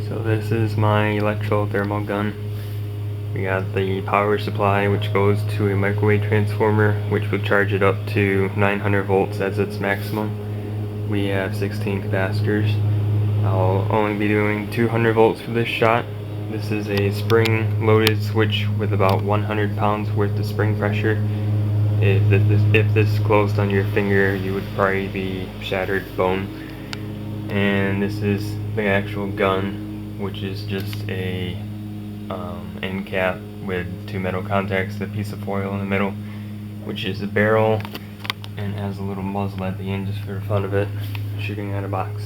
So this is my electrothermal gun. We got the power supply, which goes to a microwave transformer, which will charge it up to 900 volts as its maximum. We have 16 capacitors. I'll only be doing 200 volts for this shot. This is a spring-loaded switch with about 100 pounds worth of spring pressure. If this closed on your finger, you would probably be shattered bone. And this is the actual gun, which is just a end cap with two metal contacts, a piece of foil in the middle, which is a barrel, and has a little muzzle at the end just for the fun of it, shooting at a box.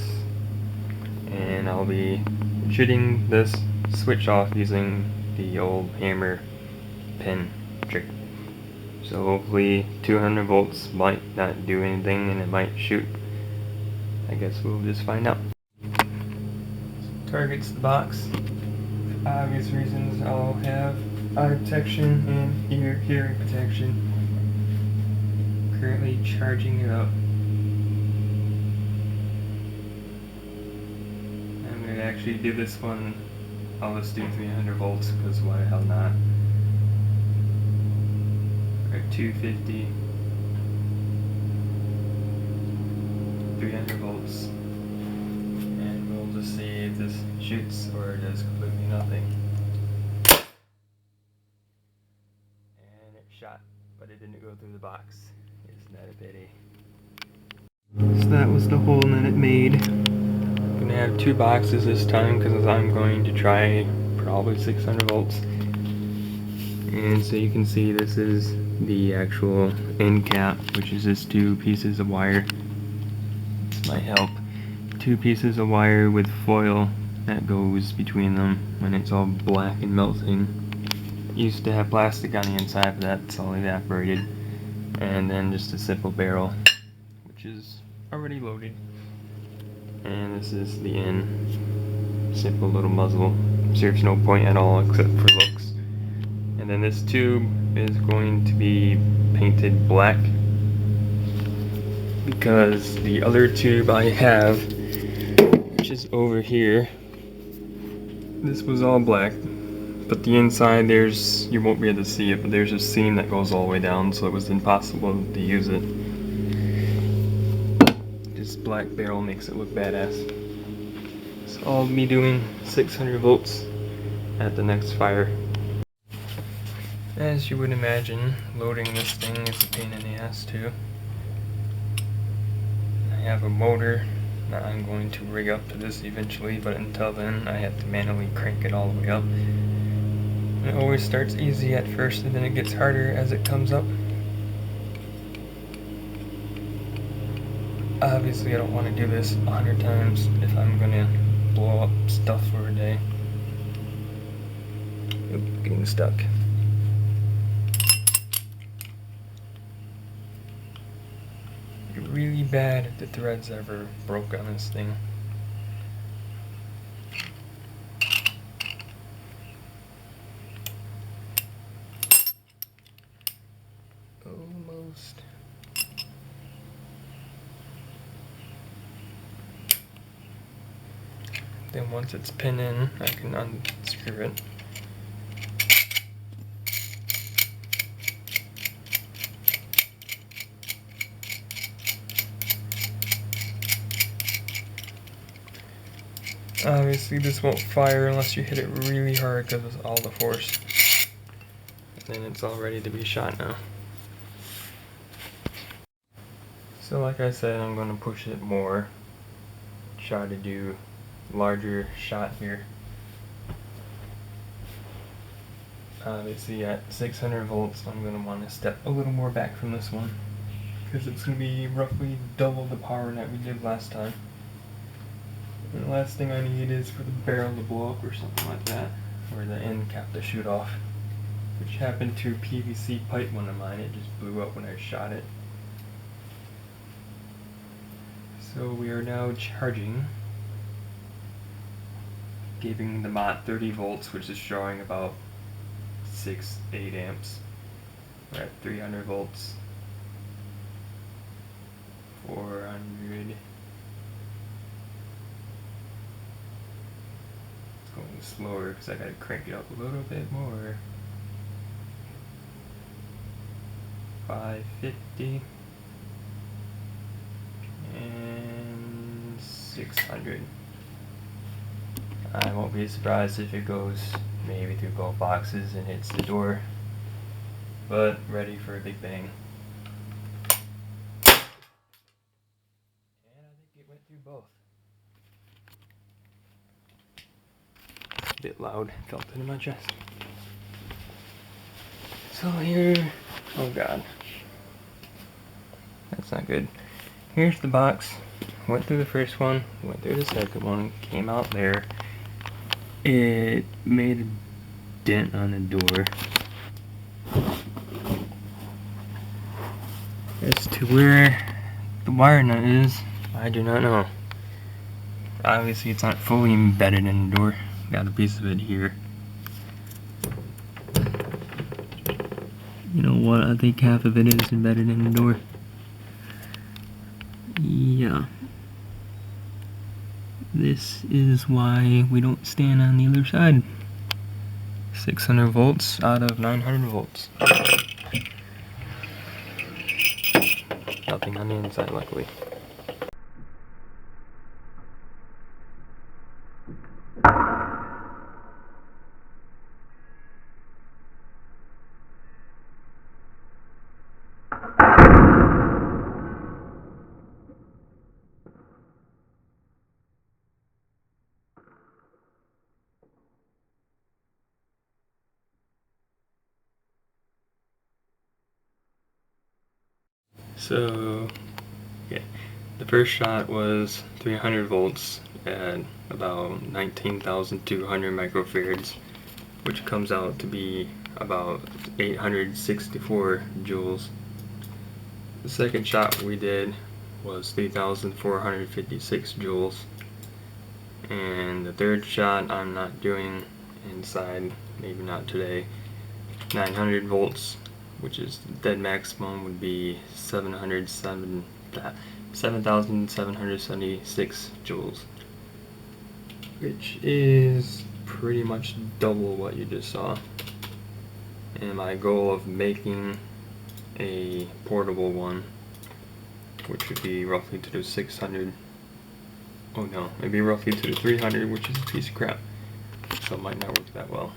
And I'll be shooting this switch off using the old hammer pin trick. So hopefully 200 volts might not do anything and it might shoot. I guess we'll just find out. Targets the box. For obvious reasons, I'll have eye protection and hearing protection. Currently charging it up. I'm going to actually do this one. I'll just do 300 volts because why the hell not? At 250. 300 volts. And we'll just see if this shoots or does completely nothing. And it shot, but it didn't go through the box. Isn't that a pity? So that was the hole that it made. I'm gonna have two boxes this time because I'm going to try probably 600 volts. And so you can see this is the actual end cap, which is just two pieces of wire. This might help. Two pieces of wire with foil that goes between them when it's all black and melting. It used to have plastic on the inside, but that's all evaporated. And then just a simple barrel, which is already loaded. And this is the end. Simple little muzzle. Serves no point at all except for looks. And then this tube is going to be painted black because the other tube I have, which is over here, this was all black, but the inside you won't be able to see it, but there's a seam that goes all the way down, so it was impossible to use it. This black barrel makes it look badass. So I'll be doing 600 volts at the next fire. As you would imagine, loading this thing is a pain in the ass too. I have a motor that I'm going to rig up to this eventually, but until then I have to manually crank it all the way up. It always starts easy at first and then it gets harder as it comes up. Obviously I don't want to do this 100 times if I'm going to blow up stuff for a day. Oop, getting stuck. Really bad if the threads ever broke on this thing. Almost. Then once it's pinned in, I can unscrew it. Obviously this won't fire unless you hit it really hard because of all the force. And then it's all ready to be shot now. So like I said, I'm going to push it more. Try to do larger shot here. Obviously at 600 volts I'm going to want to step a little more back from this one because it's going to be roughly double the power that we did last time. And the last thing I need is for the barrel to blow up or something like that, or the end cap to shoot off, which happened to a PVC pipe one of mine. It just blew up when I shot it. So we are now charging, giving the mod 30 volts, which is showing about 8 amps. We're at 300 volts, 400, going slower because I gotta crank it up a little bit more. 550 and 600. I won't be surprised if it goes maybe through both boxes and hits the door, but ready for a big bang. And I think it went through both. A bit loud, felt it in my chest. So here, oh god, that's not good. Here's the box. Went through the first one, went through the second one, came out there. It made a dent on the door. As to where the wire nut is, I do not know. Obviously it's not fully embedded in the door. Got a piece of it here. You know what, I think half of it is embedded in the door. Yeah. This is why we don't stand on the other side. 600 volts out of 900 volts. Nothing on the inside, luckily. So, yeah, the first shot was 300 volts at about 19,200 microfarads, which comes out to be about 864 joules. The second shot we did was 3,456 joules. And the third shot I'm not doing inside, maybe not today. 900 volts, which is dead maximum, would be 7,776 joules, which is pretty much double what you just saw. And my goal of making a portable one, which would be roughly to the 600, oh no, maybe roughly to the 300, which is a piece of crap, so it might not work that well.